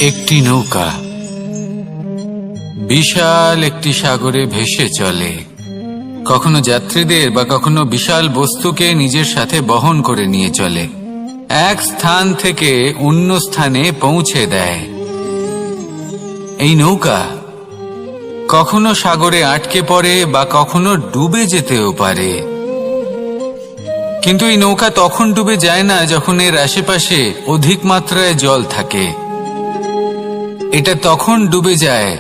একটি নৌকা বিশাল একটি সাগরে ভেসে চলে। কখনো যাত্রীদের বা কখনো বিশাল বস্তুকে নিজের সাথে বহন করে নিয়ে চলে, এক স্থান থেকে অন্য স্থানে পৌঁছে দেয়। এই নৌকা কখনো সাগরে আটকে পড়ে বা কখনো ডুবে যেতেও পারে, কিন্তু এই নৌকা তখন ডুবে যায় না যখন এর আশেপাশে অধিক মাত্রায় জল থাকে। এটা তখন ডুবে যায়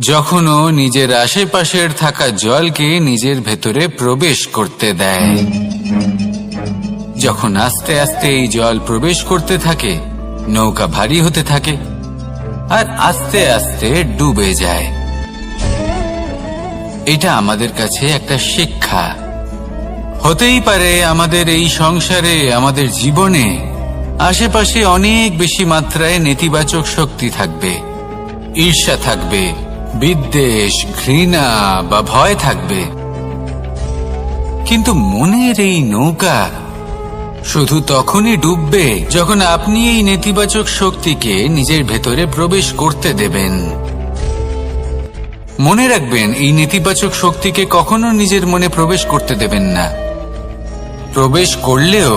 যখন ও নিজের আশেপাশের থাকা জলকে নিজের ভেতরে প্রবেশ করতে দেয়। যখন আস্তে আস্তে এই জল প্রবেশ করতে থাকে, নৌকা ভারী হতে থাকে আর আস্তে আস্তে ডুবে যায়। এটা আমাদের কাছে একটা শিক্ষা। হতেই পারে আমাদের এই সংসারে, আমাদের জীবনে আশেপাশে অনেক বেশি মাত্রায় নেতিবাচক শক্তি থাকবে, ঈর্ষা থাকবে, বিদ্বেষ, ঘৃণা বা ভয় থাকবে, কিন্তু মনের এই নৌকা শুধু তখনই ডুববে যখন আপনি এই নেতিবাচক শক্তিকে নিজের ভেতরে প্রবেশ করতে দেবেন। মনে রাখবেন, এই নেতিবাচক শক্তিকে কখনো নিজের মনে প্রবেশ করতে দেবেন না। প্রবেশ করলেও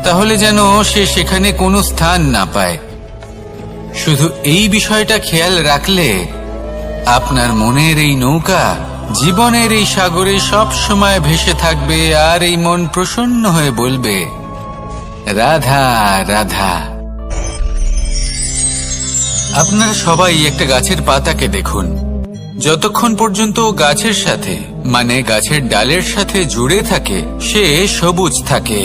তাহলে যেন সে সেখানে কোনো স্থান না পায়। শুধু এই বিষয়টা খেয়াল রাখলে আপনার মনের এই নৌকা জীবনের এই সাগরে সব সময় ভেসে থাকবে, আর এই মন প্রসন্ন হয়ে বলবে, রাধা রাধা। আপনারা সবাই একটা গাছের পাতাকে দেখুন। যতক্ষণ পর্যন্ত গাছের সাথে, মানে গাছের ডালের সাথে জুড়ে থাকে, সে সবুজ থাকে,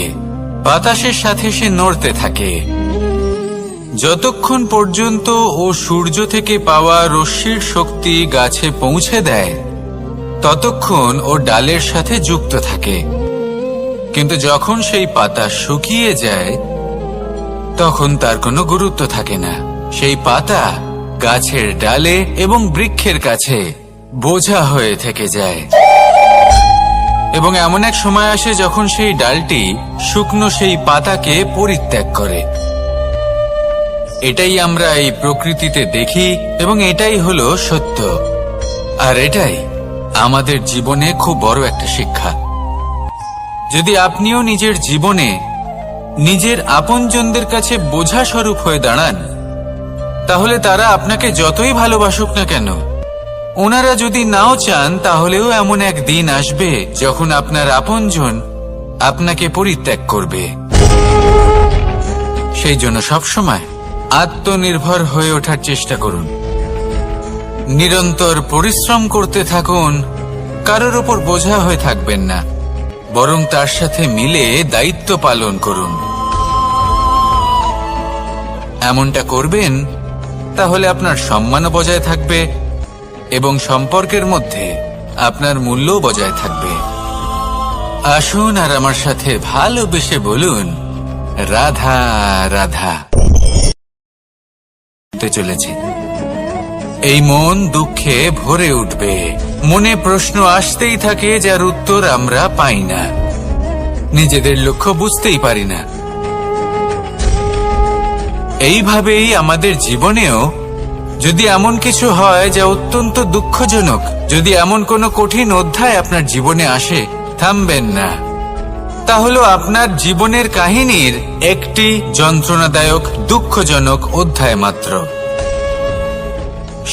বাতাসের সাথে সে নড়তে থাকে। যতক্ষণ পর্যন্ত ও সূর্য থেকে পাওয়া রশ্মির শক্তি গাছে পৌঁছে দেয়, ততক্ষণ ও ডালের সাথে যুক্ত থাকে। কিন্তু যখন সেই পাতা শুকিয়ে যায়, তখন তার কোনো গুরুত্ব থাকে না। সেই পাতা গাছের ডালে এবং বৃক্ষের কাছে বোঝা হয়ে থেকে যায়। এবং এমন এক সময় আসে যখন সেই ডালটি শুকনো সেই পাতাকে পরিত্যাগ করে। এটাই আমরা এই প্রকৃতিতে দেখি এবং এটাই হলো সত্য। আর এটাই আমাদের জীবনে খুব বড় একটা শিক্ষা। যদি আপনিও নিজের জীবনে নিজের আপনজনদের কাছে বোঝা স্বরূপ হয়ে দাঁড়ান, তাহলে তারা আপনাকে যতই ভালোবাসুক না কেন, ওনারা যদি নাও চান, তাহলেও এমন এক দিন আসবে যখন আপনার আপনজন আপনাকে পরিত্যাগ করবে। সেই জন্য সবসময় আত্মনির্ভর হয়ে ওঠার চেষ্টা করুন, নিরন্তর পরিশ্রম করতে থাকুন, কারোর ওপর বোঝা হয়ে থাকবেন না, বরং তার সাথে মিলে দায়িত্ব পালন করুন। এমনটা করবেন, তাহলে আপনার সম্মানও বজায় থাকবে এবং সম্পর্কের মধ্যে আপনার মূল্যও বজায় থাকবে। আসুন আর আমার সাথে ভালোবেসে বলুন, রাধা রাধা। চলেছে এই মন দুঃখে ভরে উঠবে। মনে প্রশ্ন আসতেই থাকে যার উত্তর আমরা পাই না, নিজেদের লক্ষ্য বুঝতেই পারি না। এইভাবেই আমাদের জীবনেও যদি এমন কিছু হয় যা অত্যন্ত দুঃখজনক, যদি এমন কোনো কঠিন অধ্যায় আপনার জীবনে আসে, থামবেন না। তা হলো আপনার জীবনের কাহিনীর একটি যন্ত্রণাদায়ক, দুঃখজনক অধ্যায় মাত্র।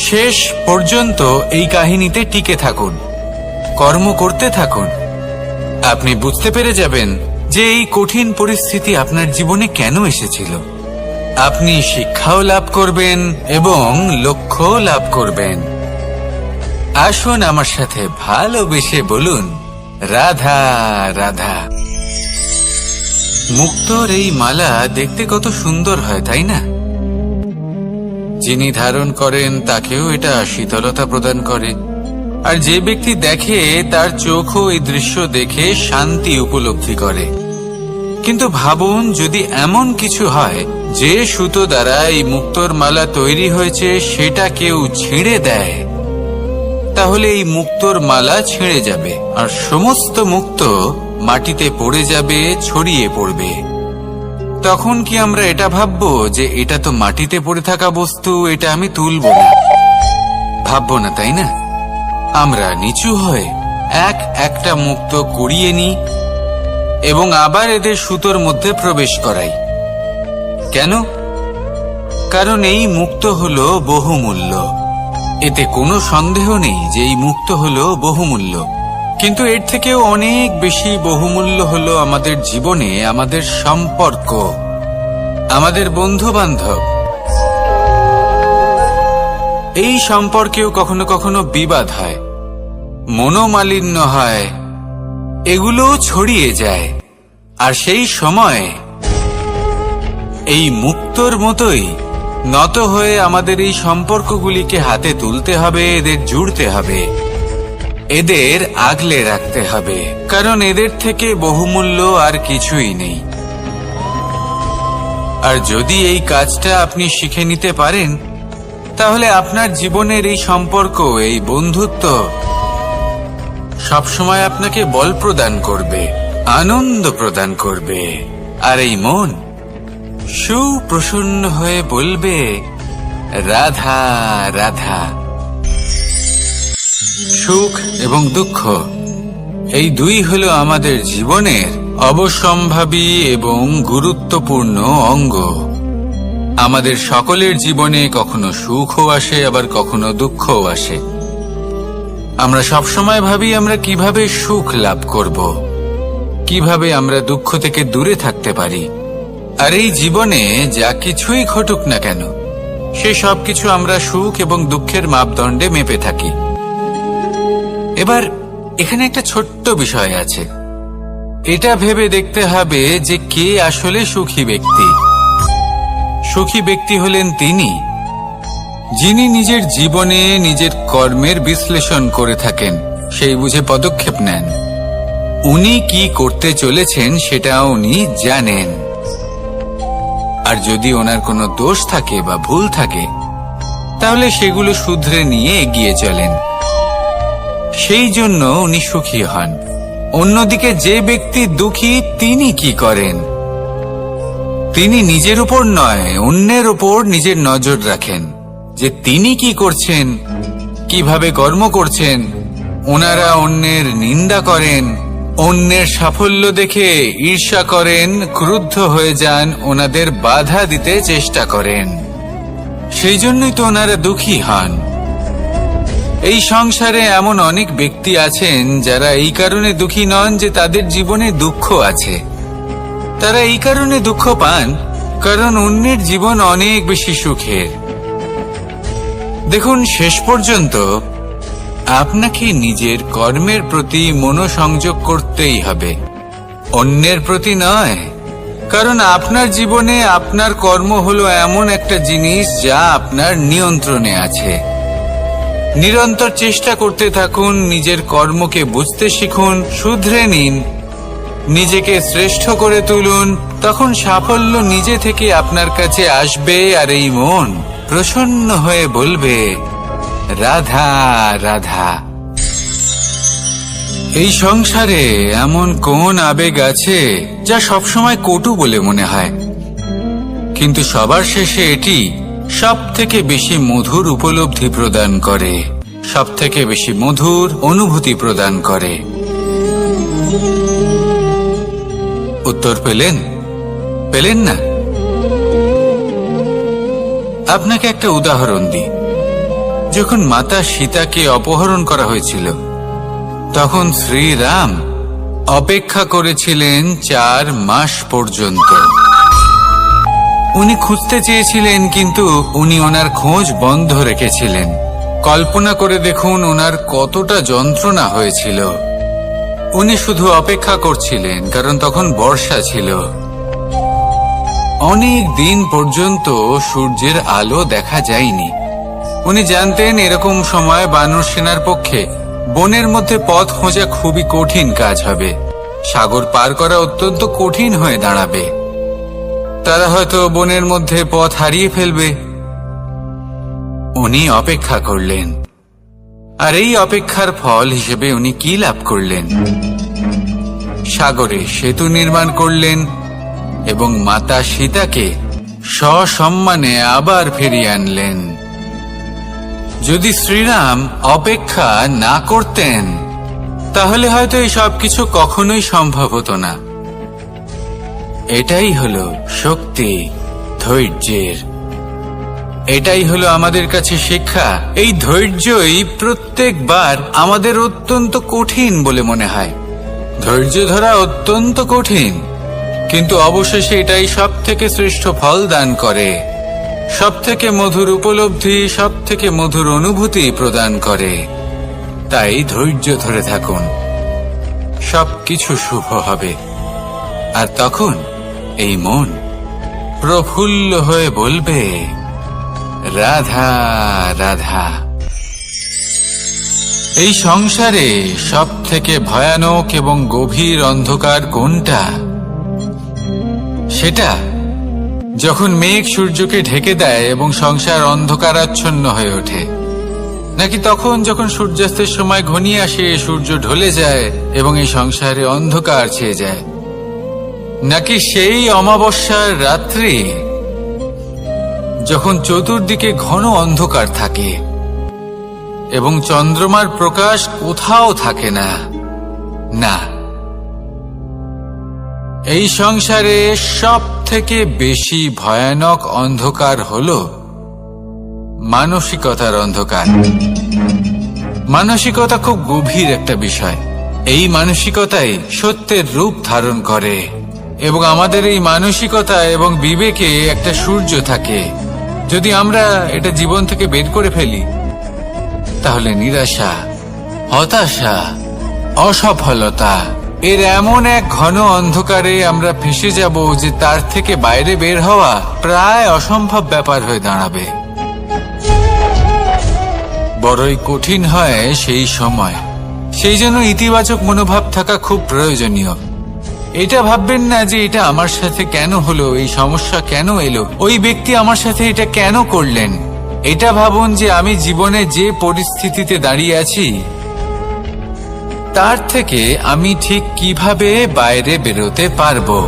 শেষ পর্যন্ত এই কাহিনীতে টিকে থাকুন, কর্ম করতে থাকুন। আপনি বুঝতে পেরে যাবেন যে এই কঠিন পরিস্থিতি আপনার জীবনে কেন এসেছিল। আপনি শিক্ষাও লাভ করবেন এবং লক্ষ্য লাভ করবেন। আসুন আমার সাথে ভালোবেসে বলুন, রাধা রাধা। মুক্তোর এই মালা দেখতে কত সুন্দর হয়, তাই না? যিনি ধারণ করেন তাকেও এটা শীতলতা প্রদান করে, আর যে ব্যক্তি দেখে তার চোখও এই দৃশ্য দেখে শান্তি উপলব্ধি করে। কিন্তু ভাবুন, যদি এমন কিছু হয় যে সুতো দ্বারা এই মুক্তোর মালা তৈরি হয়েছে সেটা কেউ ছিঁড়ে দেয়, তাহলে এই মুক্তোর মালা ছিঁড়ে যাবে আর সমস্ত মুক্তো মাটিতে পড়ে যাবে, ছড়িয়ে পড়বে। তখন কি আমরা এটা ভাববো যে এটা তো মাটিতে পড়ে থাকা বস্তু, এটা আমি তুলবো না? ভাববো না, তাই না? আমরা নিচু হয়ে একটা মুক্তো কুড়িয়ে নিই এবং আবার এদের সুতোর মধ্যে প্রবেশ করাই। কেন? কারণ এই মুক্তো হলো বহুমূল্য। এতে কোনো সন্দেহ নেই যে এই মুক্তো হলো বহুমূল্য। কিন্তু এর থেকেও অনেক বেশি বহুমূল্য হলো আমাদের জীবনে আমাদের সম্পর্ক, আমাদের বন্ধু বান্ধব। এই সম্পর্কেও কখনো কখনো বিবাদ হয়, মনোমালিন্য হয়, এগুলোও ছড়িয়ে যায়। আর সেই সময় এই মুক্তোর মতোই নত হয়ে আমাদের এই সম্পর্কগুলিকে হাতে তুলতে হবে, এদের জুড়তে হবে, এদের আগলে রাখতে হবে, কারণ এদের থেকে বহুমূল্য আর কিছুই নেই। আর যদি এই কাজটা আপনি শিখে নিতে পারেন, তাহলে আপনার জীবনের এই সম্পর্ক, এই বন্ধুত্ব সবসময় আপনাকে বল প্রদান করবে, আনন্দ প্রদান করবে। আর এই মন সুপ্রসন্ন হয়ে বলবে, রাধা রাধা। সুখ এবং দুঃখ, এই দুই হলো আমাদের জীবনের অবশ্যম্ভাবী এবং গুরুত্বপূর্ণ অঙ্গ। আমাদের সকলের জীবনে কখনো সুখও আসে, আবার কখনো দুঃখও আসে। আমরা সবসময় ভাবি আমরা কিভাবে সুখ লাভ করব, কিভাবে আমরা দুঃখ থেকে দূরে থাকতে পারি। আর এই জীবনে যা কিছুই ঘটুক না কেন, সে সবকিছু আমরা সুখ এবং দুঃখের মাপদণ্ডে মেপে থাকি। এবার এখানে একটা ছোট্ট বিষয় আছে, এটা ভেবে দেখতে হবে যে কে আসলে সুখী ব্যক্তি। সুখী ব্যক্তি হলেন তিনি যিনি নিজের জীবনে নিজের কর্মের বিশ্লেষণ করে থাকেন, সেই বুঝে পদক্ষেপ নেন। উনি কি করতে চলেছেন সেটা উনি জানেন। আর যদি ওনার কোনো দোষ থাকে বা ভুল থাকে, তাহলে সেগুলো শুধরে নিয়ে এগিয়ে চলেন। সেই জন্য উনি সুখী হন। অন্যদিকে যে ব্যক্তি দুঃখী, তিনি কি করেন? তিনি নিজের উপর নয়, অন্যের উপর নিজের নজর রাখেন যে তিনি কি করছেন, কিভাবে কর্ম করছেন। ওনারা অন্যের নিন্দা করেন, অন্যের সাফল্য দেখে ঈর্ষা করেন, ক্রুদ্ধ হয়ে যান, ওনাদের বাধা দিতে চেষ্টা করেন। সেই জন্যই তো ওনারা দুঃখী হন। এই সংসারে এমন অনেক ব্যক্তি আছেন যারা এই কারণে দুঃখী নন যে তাদের জীবনে দুঃখ আছে। তারা এই কারণে দুঃখ পান কারণ অন্যের জীবন অনেক বেশি সুখের। দেখুন, শেষ পর্যন্ত আপনাকে নিজের কর্মের প্রতি মনোসংযোগ করতেই হবে, অন্যের প্রতি নয়। কারণ আপনার জীবনে আপনার কর্ম হলো এমন একটা জিনিস যা আপনার নিয়ন্ত্রণে আছে। নিরন্তর চেষ্টা করতে থাকুন, নিজের কর্মকে বুঝতে শিখুন, শুধরে নিন, নিজেকে শ্রেষ্ঠ করে তুলুন। তখন সাফল্য নিজে থেকে আপনার কাছে আসবে। আর এই মন প্রসন্ন হয়ে বলবে, রাধা রাধা। এই সংসারে এমন কোন আবেগ আছে যা সবসময় কটু বলে মনে হয়, কিন্তু সবার শেষে এটি সব থেকে বেশি মধুর উপলব্ধি প্রদান করে, সব থেকে বেশি মধুর অনুভূতি প্রদান করে। উত্তর পেলেন? পেলেন না? আপনাকে একটা উদাহরণ দিই। যখন মাতা সীতাকে অপহরণ করা হয়েছিল, তখন শ্রীরাম অপেক্ষা করেছিলেন 4 মাস পর্যন্ত। উনি খুঁজতে চেয়েছিলেন, কিন্তু উনি ওনার খোঁজ বন্ধ রেখেছিলেন। কল্পনা করে দেখুন ওনার কতটা যন্ত্রণা হয়েছিল। উনি শুধু অপেক্ষা করছিলেন, কারণ তখন বর্ষা ছিল। অনেক দিন পর্যন্ত সূর্যের আলো দেখা যায়নি। উনি জানতেন এরকম সময় বানর সেনার পক্ষে বনের মধ্যে পথ খোঁজা খুবই কঠিন কাজ হবে। সাগর পার করা অত্যন্ত কঠিন হয়ে দাঁড়াবে। তারা হয়তো বনের মধ্যে পথ হারিয়ে ফেলবে। উনি অপেক্ষা করলেন, আর এই অপেক্ষার ফল হিসেবে উনি কি লাভ করলেন? সাগরে সেতু নির্মাণ করলেন, এবং মাতা সীতাকে সসম্মানে আবার ফিরিয়ে আনলেন। যদি শ্রীরাম অপেক্ষা না করতেন তাহলে হয়তো এই সব কিছু কখনোই সম্ভব হতো না। এটাই হলো শক্তি ধৈর্যের। এটাই হলো আমাদের কাছে শিক্ষা। এই ধৈর্যই প্রত্যেকবার আমাদের অত্যন্ত কঠিন বলে মনে হয়। ধৈর্য ধরা অত্যন্ত কঠিন, কিন্তু অবশেষে এটাই সব থেকে শ্রেষ্ঠ ফল দান করে, সব থেকে মধুর উপলব্ধি, সব থেকে মধুর অনুভূতি প্রদান করে। তাই ধৈর্য ধরে থাকুন, সবকিছু শুভ হবে। আর তখন এই মন প্রফুল্ল হয়ে বলবে, রাধা রাধা। এই সংসারে সব থেকে ভয়ানক এবং গভীর অন্ধকার কোনটা? সেটা যখন মেঘ সূর্যকে ঢেকে দেয় এবং সংসার অন্ধকারাচ্ছন্ন হয়ে ওঠে, নাকি তখন যখন সূর্যাস্তের সময় ঘনিয়ে আসে, সূর্য ঢলে যায় এবং এই সংসারে অন্ধকার ছেয়ে যায়, নাকি সেই অমাবস্যার রাত্রি যখন চতুর্দিকে ঘন অন্ধকার থাকে এবং চন্দ্রমার প্রকাশ কোথাও থাকে না? না, এই সংসারে সব থেকে বেশি ভয়ানক অন্ধকার হলো মানসিকতার অন্ধকার। মানসিকতা খুব গভীর একটা বিষয়। এই মানসিকতাই সত্যের রূপ ধারণ করে এবং আমাদের এই মানসিকতা এবং বিবেকে একটা সূর্য থাকে। যদি আমরা এটা জীবন থেকে বের করে ফেলি তাহলে নিরাশা, হতাশা, অসফলতা এর এমন এক ঘন অন্ধকারে আমরা ফেঁসে যাব যে তার থেকে বাইরে বের হওয়া প্রায় অসম্ভব ব্যাপার হয়ে দাঁড়াবে। বড়ই কঠিন হয় সেই সময়। সেই জন্য ইতিবাচক মনোভাব থাকা খুব প্রয়োজনীয়। এটা ভাববেন না যে এটা আমার সাথে কেন হলো, এই সমস্যা কেন এলো, ওই ব্যক্তি আমার সাথে এটা কেন করলেন। এটা ভাবুন যে আমি জীবনে যে পরিস্থিতিতে দাঁড়িয়ে আছি তার থেকে আমি ঠিক কিভাবে বাইরে বেরোতে পারবো।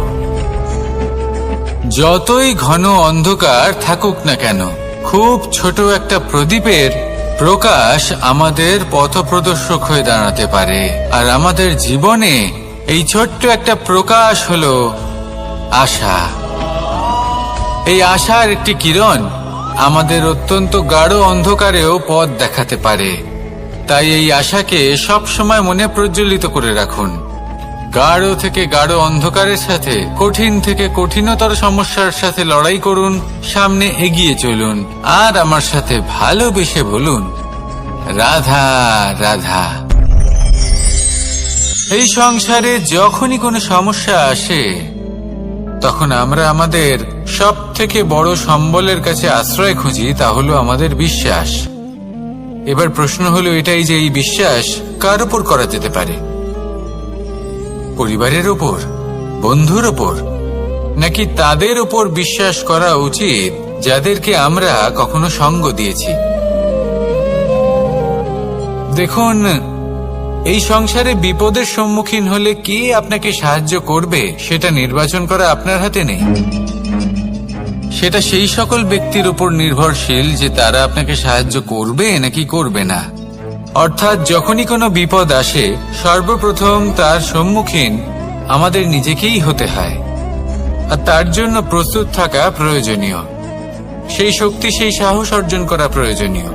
যতই ঘন অন্ধকার থাকুক না কেন, খুব ছোট একটা প্রদীপের প্রকাশ আমাদের পথপ্রদর্শক হয়ে দাঁড়াতে পারে। আর আমাদের জীবনে এই ছোট্ট একটা প্রকাশ হলো আশা। এই আশার একটি কিরণ আমাদের অত্যন্ত গাঢ় অন্ধকারেও পথ দেখাতে পারে। তাই এই আশাকে সব সময় মনে প্রজ্বলিত করে রাখুন। গাঢ় থেকে গাঢ় অন্ধকারের সাথে, কঠিন থেকে কঠিনতর সমস্যার সাথে লড়াই করুন, সামনে এগিয়ে চলুন, আর আমার সাথে ভালোবেসে বলুন, রাধা রাধা। এই সংসারে যখনই কোনো সমস্যা আসে তখন আমরা আমাদের সব থেকে বড় সম্বলের কাছে আশ্রয় খুঁজি, তা হলো আমাদের বিশ্বাস। এবার প্রশ্ন হলো এটাই যে এই বিশ্বাস কার উপর করা যেতে পারে? পরিবারের উপর, বন্ধুর উপর, নাকি তাদের উপর বিশ্বাস করা উচিত যাদেরকে আমরা কখনো সঙ্গ দিয়েছি? দেখুন, এই সংসারে বিপদের সম্মুখীন হলে কে আপনাকে সাহায্য করবে সেটা নির্বাচন করা আপনার হাতে নেই। সেটা সেই সকল ব্যক্তির উপর নির্ভরশীল যে তারা আপনাকে সাহায্য করবে নাকি করবে না। অর্থাৎ যখনই কোনো বিপদ আসে সর্বপ্রথম তার সম্মুখীন আমাদের নিজেকেই হতে হয়, আর তার জন্য প্রস্তুত থাকা প্রয়োজনীয়। সেই শক্তি, সেই সাহস অর্জন করা প্রয়োজনীয়।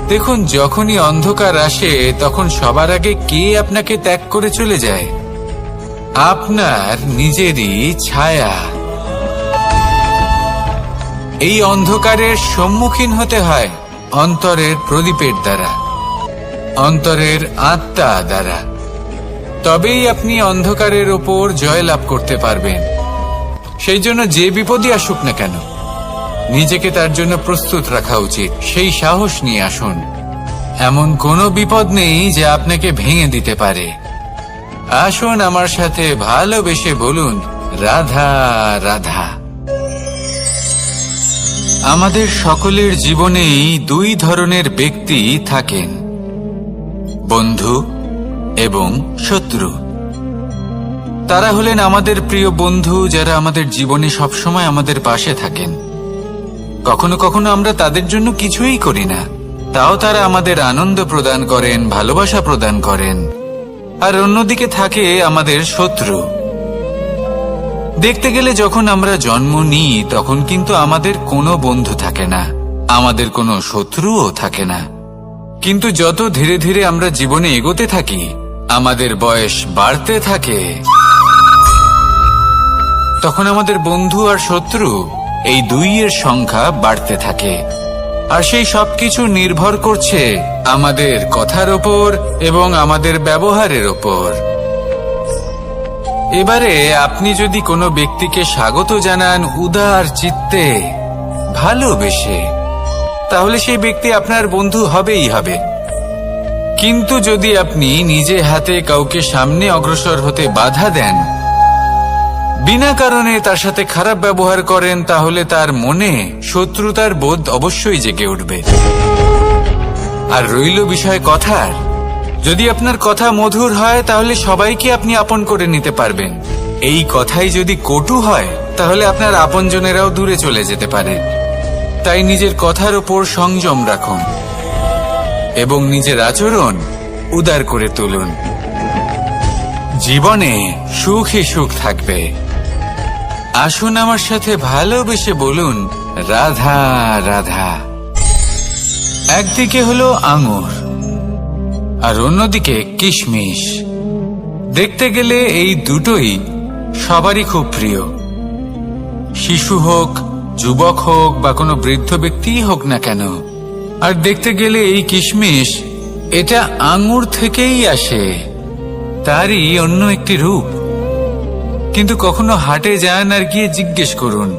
দেখুন, যখনই অন্ধকার আসে তখন সবার আগে কে আপনাকে ত্যাগ করে চলে যায়? আপনার নিজেরই ছায়া। এই অন্ধকারের সম্মুখীন হতে হয় অন্তরের প্রদীপের দ্বারা, অন্তরের আত্মা দ্বারা। তবেই আপনি অন্ধকারের ওপর জয়লাভ করতে পারবেন। সেই জন্য যে বিপদই আসুক না কেন, নিজেকে তার জন্য প্রস্তুত রাখা উচিত। সেই সাহস নিয়ে আসুন। এমন কোনো বিপদ নেই যে আপনাকে ভেঙে দিতে পারে। আসুন আমার সাথে ভালোবেসে বলুন, রাধা রাধা। আমাদের সকলের জীবনেই দুই ধরনের ব্যক্তি থাকেন, বন্ধু এবং শত্রু। তারা হলেন আমাদের প্রিয় বন্ধু, যারা আমাদের জীবনে সবসময় আমাদের পাশে থাকেন। কখনো কখনো আমরা তাদের জন্য কিছুই করি না, তাও তারা আমাদের আনন্দ প্রদান করেন, ভালোবাসা প্রদান করেন। আর অন্যদিকে থাকে আমাদের শত্রু। দেখতে গেলে যখন আমরা জন্ম নিই তখন কিন্তু আমাদের কোনো বন্ধু থাকে না, আমাদের কোনো শত্রুও থাকে না। কিন্তু যত ধীরে ধীরে আমরা জীবনে এগোতে থাকি, আমাদের বয়স বাড়তে থাকে, তখন আমাদের বন্ধু আর শত্রু এই দুইয়ের সংখ্যা বাড়তে থাকে। আর সেই সবকিছু নির্ভর করছে আমাদের কথার ওপর এবং আমাদের ব্যবহারের ওপর। এবারে আপনি যদি কোনো ব্যক্তিকে স্বাগত জানান উদার চিত্তে, ভালোবেসে, তাহলে সেই ব্যক্তি আপনার বন্ধু হবেই হবে। কিন্তু যদি আপনি নিজে হাতে কাউকে সামনে অগ্রসর হতে বাধা দেন, বিনা কারণে তার সাথে খারাপ ব্যবহার করেন, তাহলে তার মনে শত্রুতার বোধ অবশ্যই জেগে উঠবে। আর রইল বিষয় কথার, যদি আপনার কথা মধুর হয় তাহলে সবাইকে আপনি আপন করে নিতে পারবেন। এই কথাই যদি কটু হয় তাহলে আপনার আপনজনেরাও দূরে চলে যেতে পারে। তাই নিজের কথার ওপর সংযম রাখুন এবং নিজের আচরণ উদার করে তুলুন। জীবনে সুখে সুখ থাকবে। আসুন আমার সাথে ভালোবেসে বলুন, রাধা রাধা। একদিকে হলো আঙুর আর অন্যদিকে কিশমিশ। দেখতে গেলে এই দুটোই সবারই খুব প্রিয়। শিশু হোক, যুবক হোক বা কোনো বৃদ্ধ ব্যক্তিই হোক না কেন। আর দেখতে গেলে এই কিশমিশ, এটা আঙুর থেকেই আসে, তারই অন্য একটি রূপ। কিন্তু কখনো হাটে যান আর গিয়ে জিজ্ঞেস করুন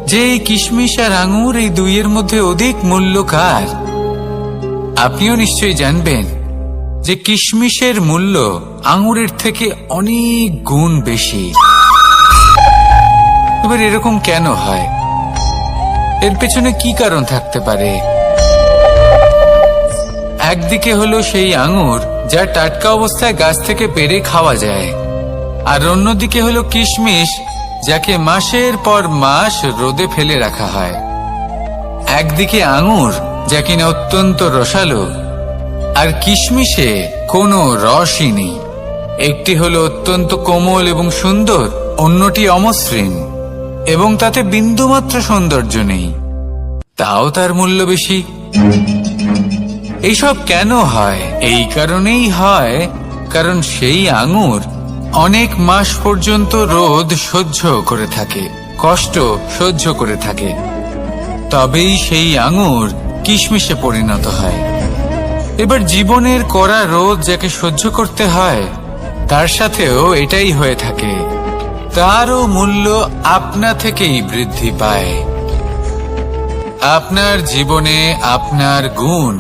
যে এই কিশমিশ আর আঙুর, এই দুইয়ের মধ্যে অধিক মূল্য কার? আপনিও নিশ্চয়ই জানবেন যে কিশমিশের মূল্য আঙুরের থেকে অনেক গুণ বেশি। এবার এরকম কেন হয়? এর পেছনে কি কারণ থাকতে পারে? একদিকে হলো সেই আঙুর যা টাটকা অবস্থায় গাছ থেকে পেড়ে খাওয়া যায়, আর অন্যদিকে হলো কিশমিশ যাকে মাসের পর মাস রোদে ফেলে রাখা হয়। একদিকে আঙুর যা কিনা অত্যন্ত রসালো, আর কিশমিশে কোনো রসই নেই। একটি হলো অত্যন্ত কোমল এবং সুন্দর, অন্যটি অমসৃণ এবং তাতে বিন্দুমাত্র সৌন্দর্য নেই, তাও তার মূল্য বেশি। এইসব কেন হয়? এই কারণেই হয় কারণ সেই আঙুর অনেক মাস পর্যন্ত রোদ সহ্য করে থাকে, কষ্ট সহ্য করে থাকে, তবেই সেই আঙুর কিশমিশে পরিণত হয়। এবার জীবনের কড়া রোদ যাকে সহ্য করতে হয়, তার সাথেও এটাই হয়ে থাকে। তারও মূল্য আপনা থেকেই বৃদ্ধি পায়। আপনার জীবনে আপনার গুণ,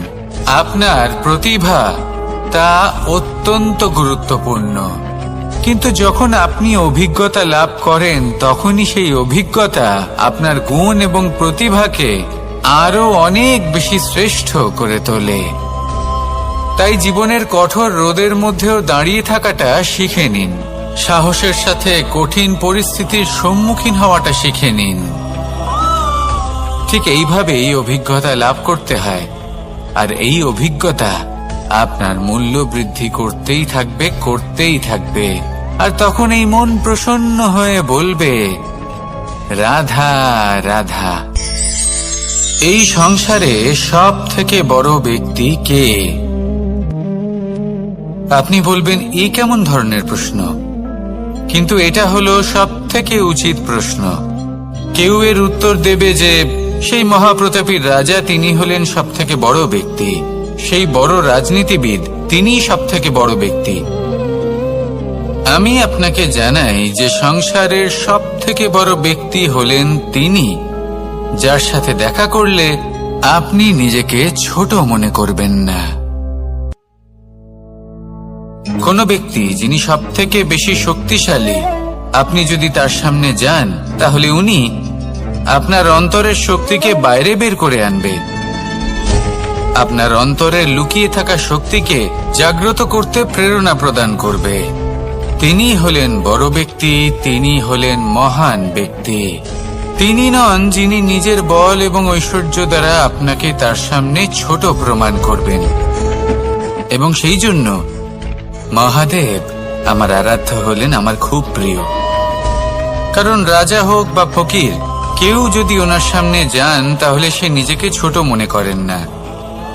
আপনার প্রতিভা, তা অত্যন্ত গুরুত্বপূর্ণ। কিন্তু যখন আপনি অভিজ্ঞতা লাভ করেন, তখনই সেই অভিজ্ঞতা আপনার গুণ এবং প্রতিভাকে আরো অনেক বেশি শ্রেষ্ঠ করে তোলে। তাই জীবনের কঠোর রোদের মধ্যেও দাঁড়িয়ে থাকাটা শিখে নিন। সাহসের সাথে কঠিন পরিস্থিতির সম্মুখীন হওয়াটা শিখে নিন। ঠিক এইভাবেই অভিজ্ঞতা লাভ করতে হয়, আর এই অভিজ্ঞতা আপনার মূল্য বৃদ্ধি করতেই থাকবে, করতেই থাকবে। আর তখন এই মন প্রসন্ন হয়ে বলবে, রাধা রাধা। এই সংসারে সব থেকে বড় ব্যক্তি কে? আপনি বলবেন, এই কেমন ধরনের প্রশ্ন? কিন্তু এটা হলো সব থেকে উচিত প্রশ্ন। কেউ এর উত্তর দেবে যে সেই মহাপ্রতাপী রাজা, তিনি হলেন সব থেকে বড় ব্যক্তি। সেই বড় রাজনীতিবিদ, তিনিই সব থেকে বড় ব্যক্তি। আমি আপনাকে জানাই যে সংসারের সব থেকে বড় ব্যক্তি হলেন তিনি, যার সাথে দেখা করলে আপনি নিজেকে ছোট মনে করবেন না। কোন ব্যক্তি যিনি সব থেকে বেশি শক্তিশালী, আপনি যদি তার সামনে যান, তাহলে উনি আপনার অন্তরের শক্তিকে বাইরে বের করে আনবে। আপনার অন্তরে লুকিয়ে থাকা শক্তিকে জাগ্রত করতে প্রেরণা প্রদান করবে। তিনি হলেন বড় ব্যক্তি, তিনি হলেন মহান ব্যক্তি। তিনি নন যিনি নিজের বল এবং ঐশ্বর্য দ্বারা আপনাকে তার সামনে ছোট প্রমাণ করবেন। এবং সেই জন্য মহাদেব আমার আরাধ্য হলেন আমার খুব প্রিয়। কারণ রাজা হোক বা ফকির, কেউ যদি ওনার সামনে যান তাহলে সে নিজেকে ছোট মনে করেন না।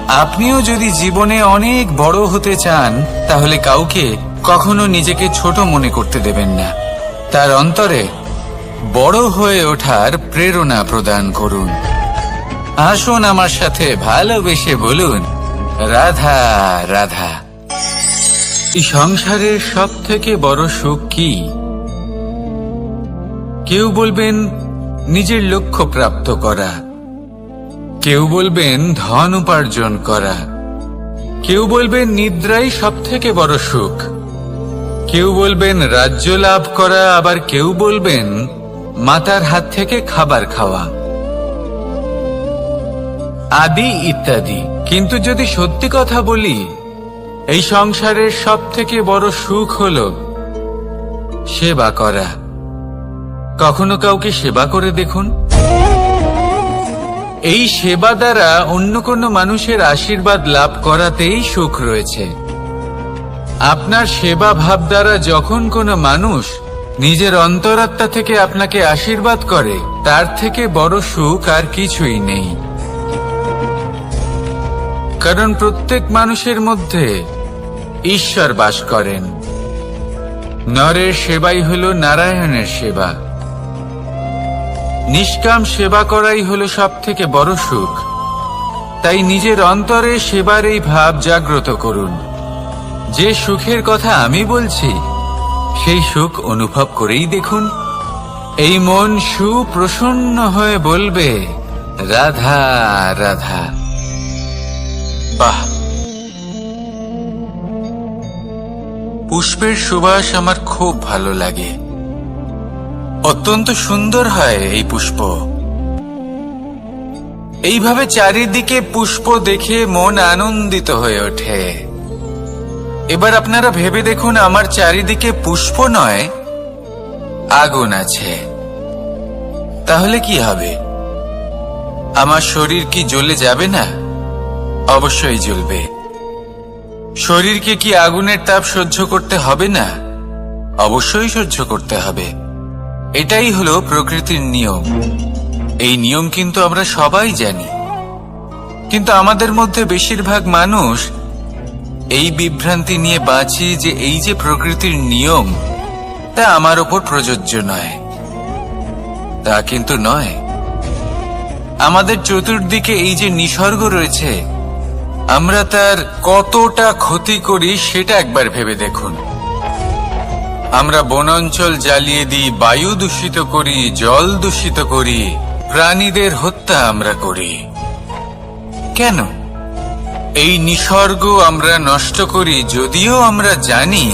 আপনিও যদি জীবনে অনেক বড় হতে চান তাহলে কাউকে কখনো নিজেকে ছোট মনে করতে দেবেন না। তার অন্তরে বড় হয়ে ওঠার প্রেরণা প্রদান করুন। আসুন আমার সাথে ভালোবেসে বলুন, রাধা রাধা। এই সংসারের সব থেকে বড় সুখ কি? কেউ বলবেন নিজের লক্ষ্য প্রাপ্ত করা, কেউ বলবেন ধন উপার্জন করা, কেউ বলবেন নিদ্রাই সব থেকে বড় সুখ, কেউ বলবেন রাজ্য লাভ করা, আবার কেউ বলবেন মাতার হাত থেকে খাবার খাওয়া, আদি ইত্যাদি। কিন্তু যদি সত্যি কথা বলি, এই সংসারের সব থেকে বড় সুখ হল সেবা করা। কখনো কাউকে সেবা করে দেখুন। এই সেবা দ্বারা অন্য কোনো মানুষের আশীর্বাদ লাভ করাতেই সুখ রয়েছে। আপনার সেবা ভাব দ্বারা যখন কোনো মানুষ নিজের অন্তরাত্মা থেকে আপনাকে আশীর্বাদ করে, তার থেকে বড় সুখ আর কিছুই নেই। কারণ প্রত্যেক মানুষের মধ্যে ঈশ্বর বাস করেন। নরের সেবাই হল নারায়ণের সেবা। নিষ্কাম সেবা করাই হল সব থেকে বড় সুখ। তাই নিজের অন্তরে সেবার এই ভাব জাগ্রত করুন। যে সুখের কথা আমি বলছি, সেই সুখ অনুভব করেই দেখুন। এই মন সুপ্রসন্ন হয়ে বলবে, রাধা রাধা। বাহ! পুষ্পের সুবাস আমার খুব ভালো লাগে। অত্যন্ত সুন্দর হয় এই পুষ্প। এইভাবে চারিদিকে পুষ্প দেখে মন আনন্দিত হয়ে ওঠে। এবার আপনারা ভেবে দেখুন, আমার চারিদিকে পুষ্প নয়, আগুন আছে। তাহলে কি হবে? আমার শরীর কি জ্বলে যাবে না? অবশ্যই জ্বলবে। শরীরকে কি আগুনের তাপ সহ্য করতে হবে না? অবশ্যই সহ্য করতে হবে। এটাই হলো প্রকৃতির নিয়ম। এই নিয়ম কিন্তু আমরা সবাই জানি, কিন্তু আমাদের মধ্যে বেশিরভাগ মানুষ এই বিভ্রান্তি নিয়ে বাঁচি যে এই যে প্রকৃতির নিয়ম, তা আমার ওপর প্রযোজ্য নয়। তা কিন্তু নয়। আমাদের চতুর্দিকে এই যে নিসর্গ রয়েছে, আমরা তার কতটা ক্ষতি করি সেটা একবার ভেবে দেখুন। আমরা বনাঞ্চল জ্বালিয়ে দিই, বায়ু দূষিত করি, জল দূষিত করি, প্রাণীদের হত্যা আমরা করি। কেন? এই নিসর্গ আমরা নষ্ট করি, যদিও আমরা জানি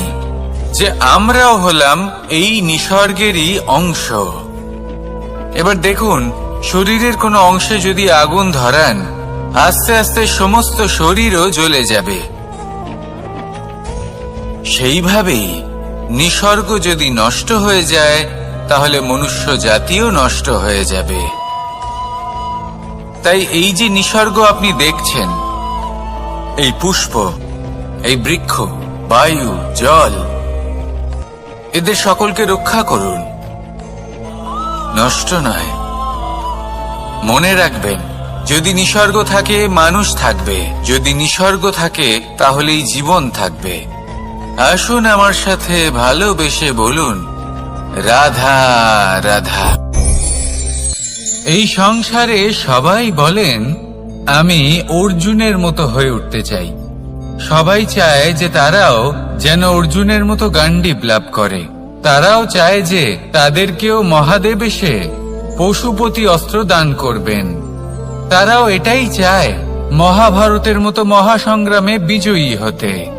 যে আমরাও হলাম এই নিসর্গেরই অংশ। এবার দেখুন, শরীরের কোনো অংশে যদি আগুন ধরান, আস্তে আস্তে সমস্ত শরীরও জ্বলে যাবে। সেইভাবেই নিসর্গ যদি নষ্ট হয়ে যায়, তাহলে মনুষ্য জাতিও নষ্ট হয়ে যাবে। তাই এই যে নিসর্গ আপনি দেখছেন, এই পুষ্প, এই বৃক্ষ, বায়ু, জল, এদের সকলকে রক্ষা করুন, নষ্ট নয়। মনে রাখবেন, যদি নিসর্গ থাকে মানুষ থাকবে, যদি নিসর্গ থাকে তাহলেই জীবন থাকবে। আসুন আমার সাথে ভালোবেসে বলুন, রাধা রাধা। এই সংসারে সবাই বলেন আমি অর্জুনের মতো হয়ে উঠতে চাই। সবাই চায় যে তারাও যেন অর্জুনের মতো গান্ডীব লাভ করে। তারাও চায় যে তাদেরকেও মহাদেব এসে পশুপতি অস্ত্র দান করবেন। তারাও এটাই চায় মহাভারতের মতো মহাসংগ্রামে বিজয়ী হতে।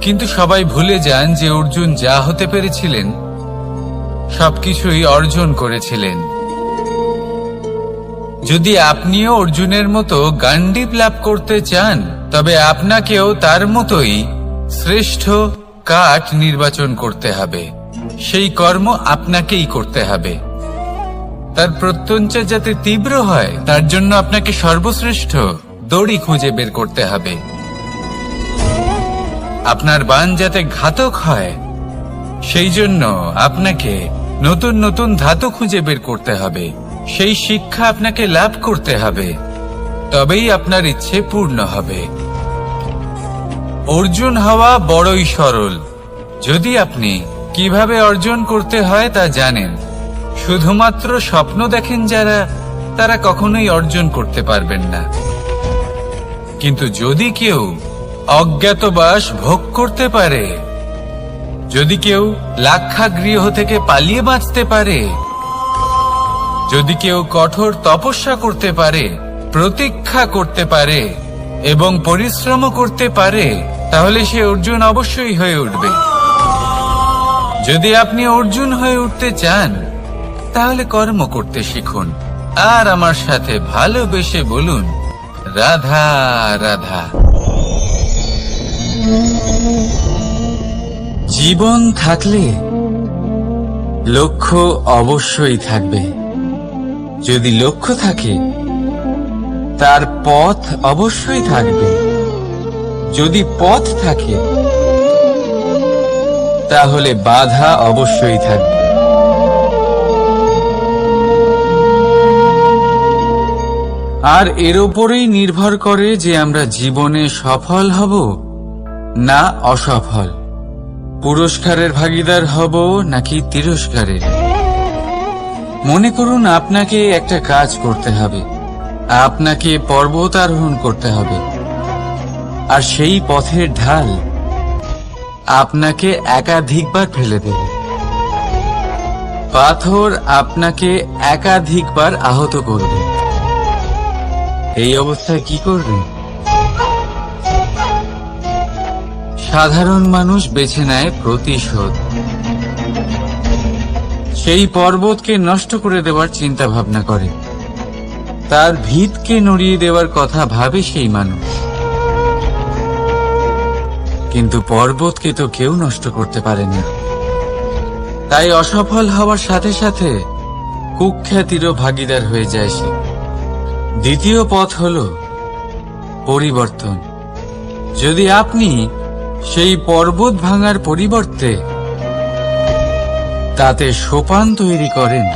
কিন্তু সবাই ভুলে যান যে অর্জুন যা হতে পেরেছিলেন সবকিছুই অর্জন করেছিলেন। যদি আপনিও অর্জুনের মতো গান্ডীব লাভ করতে চান, তবে আপনাকেও তার মতোই শ্রেষ্ঠ কাঠ নির্বাচন করতে হবে, সেই কর্ম আপনাকেই করতে হবে। তার প্রত্যঞ্চা যাতে তীব্র হয় তার জন্য আপনাকে সর্বশ্রেষ্ঠ দড়ি খুঁজে বের করতে হবে। আপনার বাণ যাতে ঘাতক হয় সেই জন্য আপনাকে নতুন নতুন ধাতু খুঁজে বের করতে হবে, সেই শিক্ষা আপনাকে লাভ করতে হবে, তবেই আপনার ইচ্ছে পূর্ণ হবে। অর্জুন হওয়া বড়ই সরল যদি আপনি কিভাবে অর্জন করতে হয় তা জানেন। শুধুমাত্র স্বপ্ন দেখেন যারা, তারা কখনোই অর্জন করতে পারবেন না। কিন্তু যদি কেউ অজ্ঞাতবাস ভোগ করতে পারে, যদি কেউ লাক্ষাগৃহ থেকে পালিয়ে বাঁচতে পারে, যদি কেউ কঠোর তপস্যা করতে পারে, প্রতীক্ষা করতে পারে এবং পরিশ্রম করতে পারে, তাহলে সে অর্জুন অবশ্যই হয়ে উঠবে। যদি আপনি অর্জুন হয়ে উঠতে চান তাহলে কর্ম করতে শিখুন আর আমার সাথে ভালোবেসে বলুন, রাধা রাধা। জীবন থাকলে লক্ষ্য অবশ্যই থাকবে। যদি লক্ষ্য থাকে তার পথ অবশ্যই থাকবে। যদি পথ থাকে তাহলে বাধা অবশ্যই থাকবে। আর এর উপরেই নির্ভর করে যে আমরা জীবনে সফল হব না অসফল, পুরস্কারের ভাগীদার হব নাকি তিরস্কারের। মনে করুন আপনাকে একটা কাজ করতে হবে, আপনাকে পর্বত আরোহণ করতে হবে, আর সেই পথের ঢাল আপনাকে একাধিকবার ফেলে দেবে। পাথর আপনাকে একাধিকবার আহত করবে। এই অবস্থায় কি করবেন? সাধারণ মানুষ বেছে নেয় প্রতিশোধ। সেই পর্বতকে নষ্ট করে দেওয়ার চিন্তা ভাবনা করে, তার ভিতকে নড়িয়ে দেওয়ার কথা ভাবে সেই মানুষ। কিন্তু পর্বতকে তো কেউ নষ্ট করতে পারে না। তাই অসফল হওয়ার সাথে সাথে কুখ্যাতিরও ভাগীদার হয়ে যায় সে। দ্বিতীয় পথ হল পরিবর্তন। যদি আপনি সেই পর্বত ভাঙার পরিবর্তে তাতে সোপান তৈরি করেন,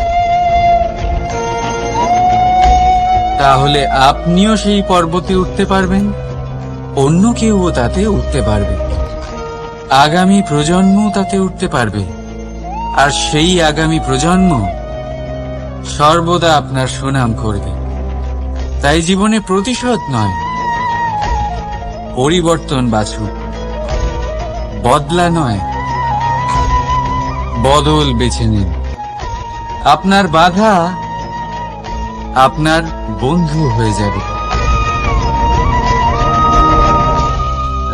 তাহলে আপনিও সেই পর্বতে উঠতে পারবেন, অন্য কেউও তাতে উঠতে পারবে, আগামী প্রজন্ম তাতে উঠতে পারবে, আর সেই আগামী প্রজন্ম সর্বদা আপনার সুনাম করবে। তাই জীবনে প্রতিশোধ নয়, পরিবর্তন বাছুন। বদলা নয়, বদল বেছে নিন। আপনার বাধা আপনার বন্ধু হয়ে যাবে।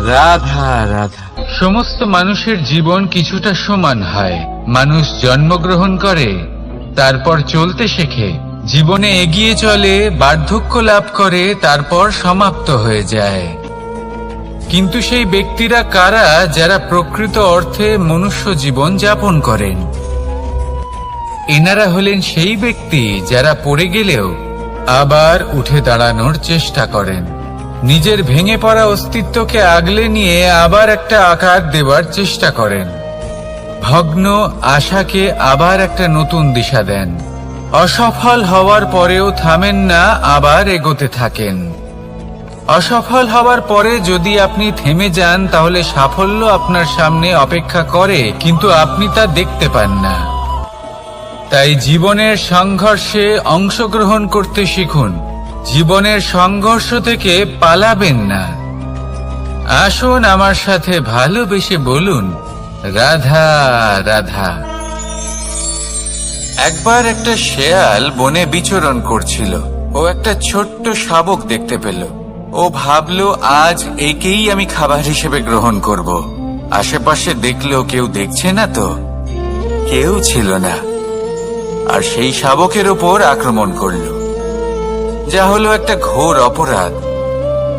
রাধা রাধা। সমস্ত মানুষের জীবন কিছুটা সমান হয়। মানুষ জন্মগ্রহণ করে, তারপর চলতে শেখে, জীবনে এগিয়ে চলে, বার্ধক্য লাভ করে, তারপর সমাপ্ত হয়ে যায়। কিন্তু সেই ব্যক্তিরা কারা যারা প্রকৃত অর্থে মনুষ্য জীবন যাপন করেন? এনারা হলেন সেই ব্যক্তি যারা পড়ে গেলেও আবার উঠে দাঁড়ানোর চেষ্টা করেন, নিজের ভেঙে পড়া অস্তিত্বকে আগলে নিয়ে আবার একটা আকার দেবার চেষ্টা করেন, ভগ্ন আশাকে আবার একটা নতুন দিশা দেন। অসফল হওয়ার পরেও থামেন না, আবার এগোতে থাকেন। অসফল হওয়ার পরে যদি আপনি থেমে যান তাহলে সাফল্য আপনার সামনে অপেক্ষা করে, কিন্তু আপনি তা দেখতে পান না। তাই জীবনের সংঘর্ষে অংশগ্রহণ করতে শিখুন। জীবনের সংঘর্ষ থেকে পালাবেন না। আসুন আমার সাথে ভালোবেসে বলুন, রাধা রাধা। একবার একটা শেয়াল বনে বিচরণ করছিল। ও একটা ছোট্ট শাবক দেখতে পেল। ও ভাবলো, আজ একেই আমি খাবার হিসেবে গ্রহণ করব। আশেপাশে দেখলো কেউ দেখছে না তো, কেউ ছিল না, আর সেই শাবকের ওপর আক্রমণ করলো, যা হলো একটা ঘোর অপরাধ।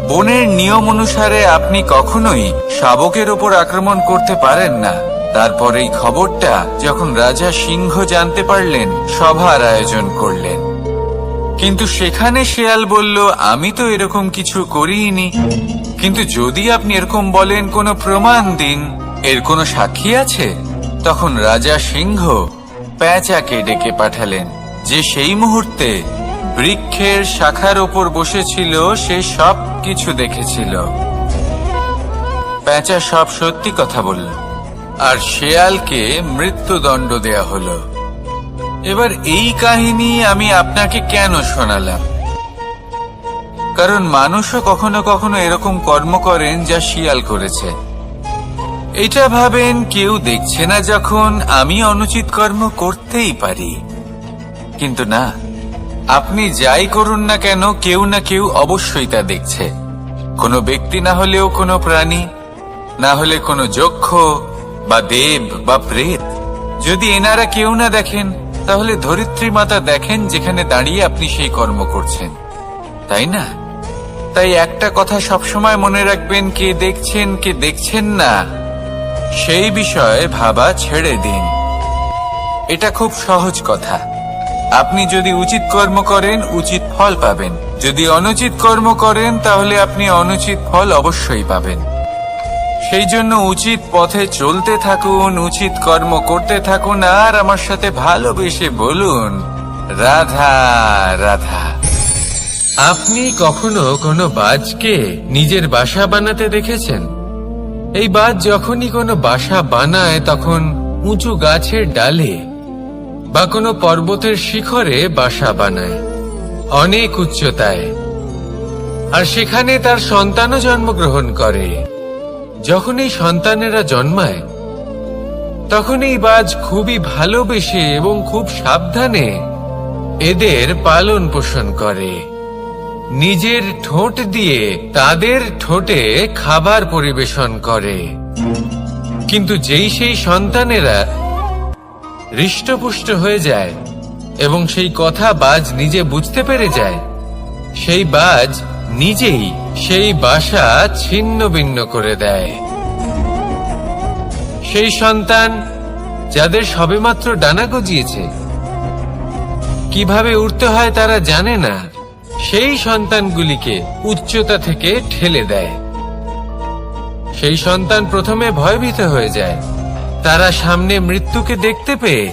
বনের নিয়ম অনুসারে আপনি কখনোই শাবকের ওপর আক্রমণ করতে পারেন না। তারপর এই খবরটা যখন রাজা সিংহ জানতে পারলেন, সভার আয়োজন করলেন। কিন্তু সেখানে শেয়াল বলল, আমি তো এরকম কিছু করিনি। কিন্তু যদি আপনি এরকম বলেন, কোনো প্রমাণ দিন, এর কোনো সাক্ষী আছে? তখন রাজা সিংহ পেঁচাকে ডেকে পাঠালেন, যে সেই মুহূর্তে বৃক্ষের শাখার ওপর বসেছিল। সে সব কিছু দেখেছিল। পেঁচা সব সত্যি কথা বলল, আর শেয়ালকে মৃত্যুদণ্ড দেয়া হলো। এবার এই কাহিনী আমি আপনাকে কেন শোনালাম? কারণ মানুষও কখনো কখনো এরকম কর্ম করেন যা শিয়াল করেছে। এটা ভাবেন কেউ দেখছে না, যখন আমি অনুচিত কর্ম করতেই পারি। কিন্তু না, আপনি যাই করুন না কেন, কেউ না কেউ অবশ্যই তা দেখছে। কোনো ব্যক্তি না হলেও কোনো প্রাণী, না হলে কোনো যক্ষ বা দেব বা প্রেত। যদি এনারা কেউ না দেখেন, তাহলে ধরিত্রী মাতা দেখেন, যেখানে দাঁড়িয়ে আপনি সেই কর্ম করছেন, তাই না? তাই একটা কথা সবসময় মনে রাখবেন, কে দেখছেন কে দেখছেন না সেই বিষয়ে ভাবা ছেড়ে দিন। এটা খুব সহজ কথা। আপনি যদি উচিত কর্ম করেন, উচিত ফল পাবেন। যদি অনুচিত কর্ম করেন, তাহলে আপনি অনুচিত ফল অবশ্যই পাবেন। সেই জন্য উচিত পথে চলতে থাকুন, উচিত কর্ম করতে থাকুন, আর আমার সাথে ভালোবেসে বলুন, রাধা রাধা। আপনি কখনো কোনো বাজকে নিজের বাসা বানাতে দেখেছেন? এই বাজ যখনই কোনো বাসা বানায়, তখন উঁচু গাছের ডালে বা কোনো পর্বতের শিখরে বাসা বানায়, অনেক উচ্চতায়। আর সেখানে তার সন্তানও জন্মগ্রহণ করে। যখন এই সন্তানেরা জন্মায়, তখন এই বাজ খুবই ভালোবেসে এবং খুব সাবধানে এদের পালন পোষণ করে। নিজের ঠোঁট দিয়ে তাদের ঠোঁটে খাবার পরিবেশন করে। কিন্তু যেই সেই সন্তানেরা হৃষ্টপুষ্ট হয়ে যায় এবং সেই কথা বাজ নিজে বুঝতে পেরে যায়, সেই বাজ নিজেই সেই বাসা ছিন্ন ভিন্ন করে দেয়। সেই সন্তান যাদের সবেমাত্র ডানা গজিয়েছে, কিভাবে উড়তে হয় তারা জানে না, সেই সন্তানগুলিকে উচ্চতা থেকে ঠেলে দেয়। সেই সন্তান প্রথমে ভয়ভীত হয়ে যায়। তারা সামনে মৃত্যুকে দেখতে পেয়ে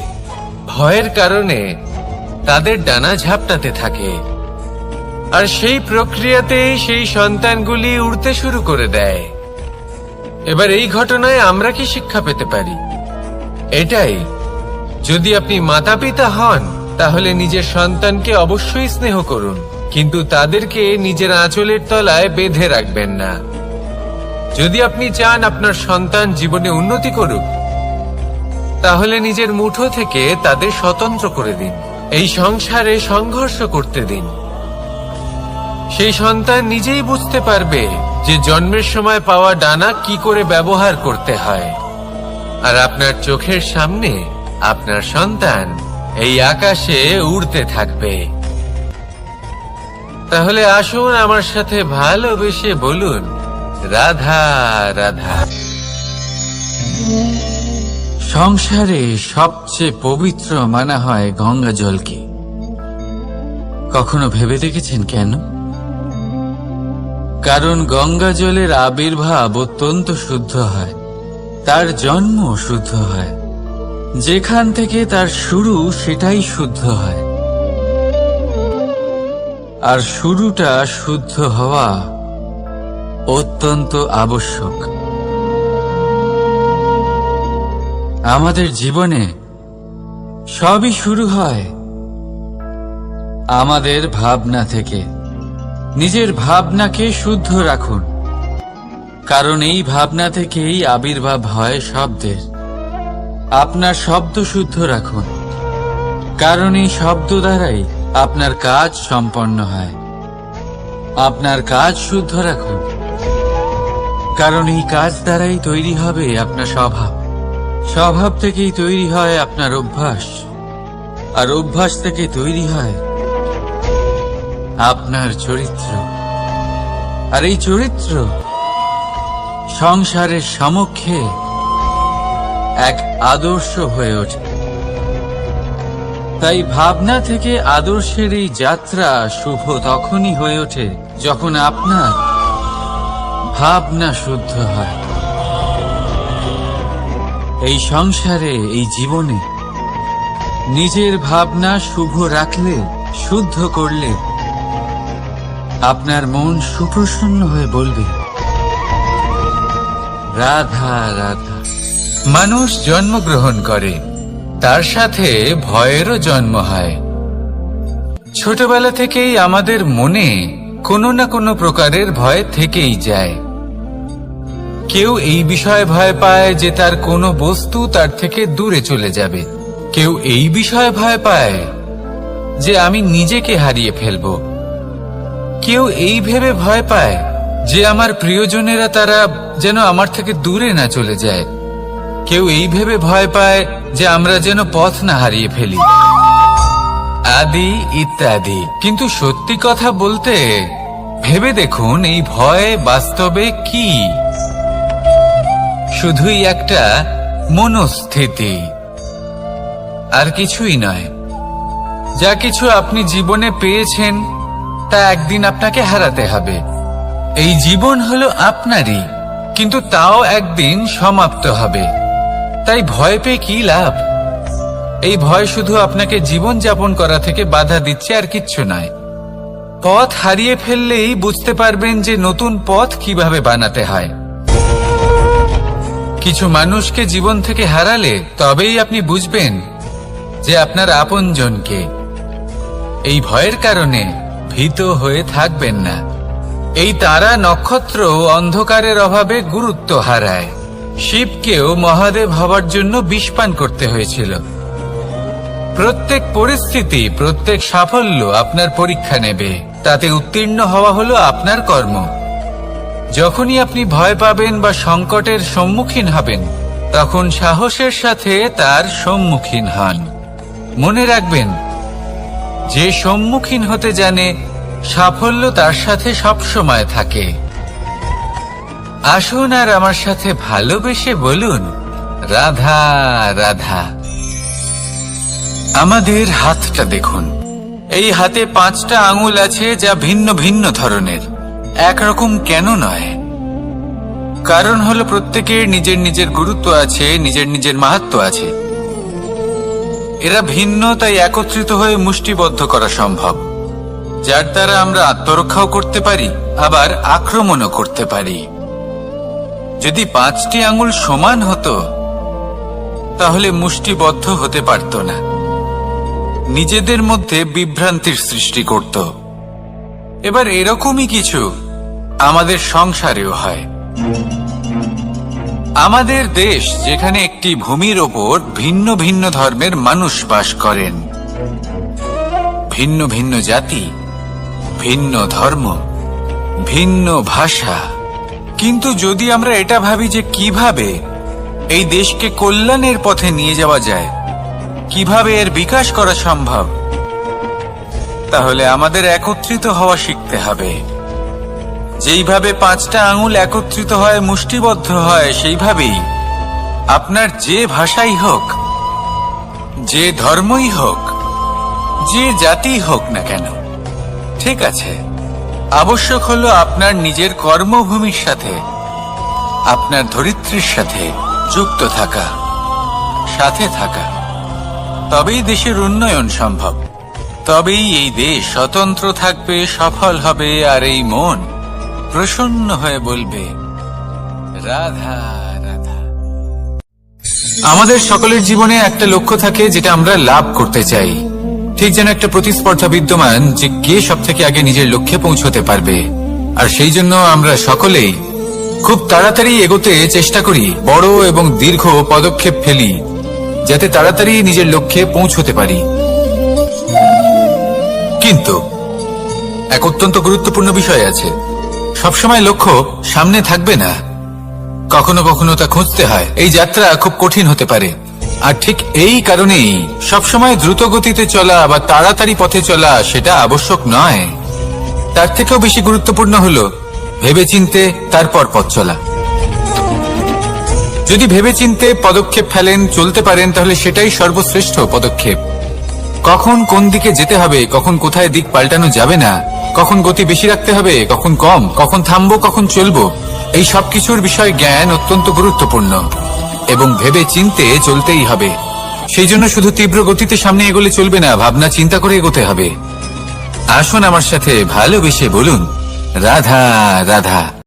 ভয়ের কারণে তাদের ডানা ঝাপটাতে থাকে। আর সেই প্রক্রিয়াতেই সেই সন্তানগুলি উড়তে শুরু করে দেয়। এবার এই ঘটনায় আমরা কি শিক্ষা পেতে পারি? এটাই, যদি আপনি মাতা পিতা হন, তাহলে নিজের সন্তানকে অবশ্যই স্নেহ করুন, কিন্তু তাদেরকে নিজের আঁচলের তলায় বেঁধে রাখবেন না। যদি আপনি চান আপনার সন্তান জীবনে উন্নতি করুক, তাহলে নিজের মুঠো থেকে তাদের স্বতন্ত্র করে দিন। এই সংসারে সংঘর্ষ করতে দিন। সেই সন্তান নিজেই বুঝতে পারবে যে জন্মের সময় পাওয়া ডানা কি করে ব্যবহার করতে হয়। আর আপনার চোখের সামনে আপনার সন্তান এই আকাশে উড়তে থাকবে। তাহলে আসুন আমার সাথে ভালোবেসে বলুন, রাধা রাধা। সংসারে সবচেয়ে পবিত্র মানা হয় গঙ্গা জলকে। কখনো ভেবে দেখেছেন কেন? কারণ গঙ্গা জলের আবির্ভাব অত্যন্ত শুদ্ধ হয়, তার জন্ম শুদ্ধ হয়, যেখান থেকে তার শুরু সেটাই শুদ্ধ হয়। আর শুরুটা শুদ্ধ হওয়া অত্যন্ত আবশ্যক। আমাদের জীবনে সবই শুরু হয় আমাদের ভাবনা থেকে। নিজের ভাবনাকে শুদ্ধ রাখুন, কারণ এই ভাবনা থেকেই আবির্ভাব হয় শব্দের। আপনার শব্দ শুদ্ধ রাখুন, কারণ এই শব্দ দ্বারাই আপনার কাজ সম্পন্ন হয়। আপনার কাজ শুদ্ধ রাখুন, কারণ এই কাজ দ্বারাই তৈরি হবে আপনার স্বভাব। স্বভাব থেকেই তৈরি হয় আপনার অভ্যাস, আর অভ্যাস থেকে তৈরি হয় আপনার চরিত্র। আর এই চরিত্র সংসারের সমক্ষে এক আদর্শ হয়ে ওঠে। তাই ভাবনা থেকে আদর্শের এই যাত্রা শুভ তখনই হয়ে ওঠে যখন আপনার ভাবনা শুদ্ধ হয়। এই সংসারে, এই জীবনে নিজের ভাবনা শুভ রাখলে, শুদ্ধ করলে আপনার মন সুপ্রসন্ন হয়ে বলবে, রাধা রাধা। মানুষ জন্মগ্রহণ করে, তার সাথে ভয়েরও জন্ম হয়। ছোটবেলা থেকেই আমাদের মনে কোনো না কোনো প্রকারের ভয় থেকেই যায়। কেউ এই বিষয়ে ভয় পায় যে তার কোনো বস্তু তার থেকে দূরে চলে যাবে। কেউ এই বিষয়ে ভয় পায় যে আমি নিজেকে হারিয়ে ফেলব। কেউ এই ভেবে ভয় পায় যে আমার প্রিয়জনেরা তারা যেন আমার থেকে দূরে না চলে যায়। কেউ এই ভেবে ভয় পায় যে আমরা যেন পথ না হারিয়ে ফেলি, আদি ইত্যাদি। কিন্তু সত্যি কথা বলতে, ভেবে দেখুন এই ভয় বাস্তবে কি? শুধুই একটা মনস্থিতি, আর কিছুই নয়। যা কিছু আপনি জীবনে পেয়েছেন তা একদিন আপনাকে হারাতে হবে। এই জীবন হলো আপনারই, কিন্তু তাও একদিন সমাপ্ত হবে। তাই ভয় পেয়ে কি লাভ? এই ভয় শুধু আপনাকে জীবন যাপন করা থেকে বাধা দিচ্ছে, আর কিচ্ছু নয়। পথ হারিয়ে ফেললেই বুঝতে পারবেন যে নতুন পথ কিভাবে বানাতে হয়। কিছু মানুষকে জীবন থেকে হারালে তবেই আপনি বুঝবেন যে আপনার আপনজনকে। এই ভয়ের কারণে ভীত হয়ে থাকবেন না। এই তারা নক্ষত্র অন্ধকারের অভাবে গুরুত্ব হারায়। শিবকেও মহাদেব হবার জন্য বিষপান করতে হয়েছিল। প্রত্যেক পরিস্থিতি, প্রত্যেক সাফল্য আপনার পরীক্ষা নেবে। তাতে উত্তীর্ণ হওয়া হলো আপনার কর্ম। যখনই আপনি ভয় পাবেন বা সংকটের সম্মুখীন হবেন, তখন সাহসের সাথে তার সম্মুখীন হন। মনে রাখবেন, যে সম্মুখীন হতে জানে, সাফল্য তার সাথে সবসময় থাকে। আসুন আর আমার সাথে ভালোবেসে বলুন, রাধা রাধা। আমাদের হাতটা দেখুন। এই হাতে 5টা আঙুল আছে, যা ভিন্ন ভিন্ন ধরনের। একরকম কেন নয়? কারণ হলো প্রত্যেকের নিজের নিজের গুরুত্ব আছে, নিজের নিজের মাহাত্ম্য আছে। এরা ভিন্ন, তাই একত্রিত হয়ে মুষ্টিবদ্ধ করা সম্ভব, যার দ্বারা আমরা আত্মরক্ষাও করতে পারি, আবার আক্রমণও করতে পারি। যদি 5টি আঙুল সমান হতো, তাহলে মুষ্টিবদ্ধ হতে পারত না, নিজেদের মধ্যে বিভ্রান্তির সৃষ্টি করত। এবার এরকমই কিছু আমাদের সংসারেও হয়। আমাদের দেশ, যেখানে একটি ভূমির ওপর ভিন্ন ভিন্ন ধর্মের মানুষ বাস করেন, ভিন্ন ভিন্ন জাতি, ভিন্ন ধর্ম, ভিন্ন ভাষা। কিন্তু যদি আমরা এটা ভাবি যে কিভাবে এই দেশকে কল্যাণের পথে নিয়ে যাওয়া যায়, কিভাবে এর বিকাশ করা সম্ভব, তাহলে আমাদের একত্রিত হওয়া শিখতে হবে। যেইভাবে 5টা আঙুল একত্রিত হয়, মুষ্টিবদ্ধ হয়, সেইভাবেই আপনার যে ভাষাই হোক, যে ধর্মই হোক, যে জাতি হোক না কেন, ঠিক আছে, আবশ্যক হলো আপনার নিজের কর্মভূমির সাথে, আপনার ধরিত্রীর সাথে যুক্ত থাকা, সাথে থাকা। তবেই দেশের উন্নয়ন সম্ভব। তবেই এই দেশ স্বতন্ত্র থাকবে, সফল হবে, আর এই মন প্রসন্ন হয়ে বলবে, রাধা রাধা। আমাদের সকলের জীবনে একটা লক্ষ্য থাকে, যেটা আমরা লাভ করতে চাই। ঠিক যেন একটা প্রতিস্পর্ধা বিদ্যমান যে কে সব থেকে আগে নিজের লক্ষ্যে পৌঁছতে পারবে। আর সেই জন্য আমরা সকলেই খুব তাড়াতাড়ি এগোতে চেষ্টা করি, বড় এবং দীর্ঘ পদক্ষেপ ফেলি, যাতে তাড়াতাড়ি নিজের লক্ষ্যে পৌঁছতে পারি। কিন্তু এক অত্যন্ত গুরুত্বপূর্ণ বিষয় আছে। সবসময় লক্ষ্য সামনে থাকবে না, কখনো কখনো তা খুঁজতে হয়। এই যাত্রা খুব কঠিন হতে পারে। আর ঠিক এই কারণেই সবসময় দ্রুত গতিতে চলা বা তাড়াতাড়ি পথে চলা সেটা আবশ্যক নয়। তার থেকেও বেশি গুরুত্বপূর্ণ হলো ভেবেচিন্তে তারপর পথ চলা। যদি ভেবেচিন্তে পদক্ষেপ ফেলেন, চলতে পারেন, তাহলে সেটাই সর্বশ্রেষ্ঠ পদক্ষেপ। কখন কোন দিকে যেতে হবে, কখন কোথায় দিক পাল্টানো যাবে না, কখন গতি বেশি রাখতে হবে, কখন কম, কখন থামবো, কখন চলবো, এই সব কিছুর বিষয়ে জ্ঞান অত্যন্ত গুরুত্বপূর্ণ এবং ভেবে চিন্তে চলতেই হবে। সেই জন্য শুধু তীব্র গতিতে সামনে এগোলে চলবে না, ভাবনা চিন্তা করে এগোতে হবে। আসুন আমার সাথে ভালোবেসে বলুন, রাধা রাধা।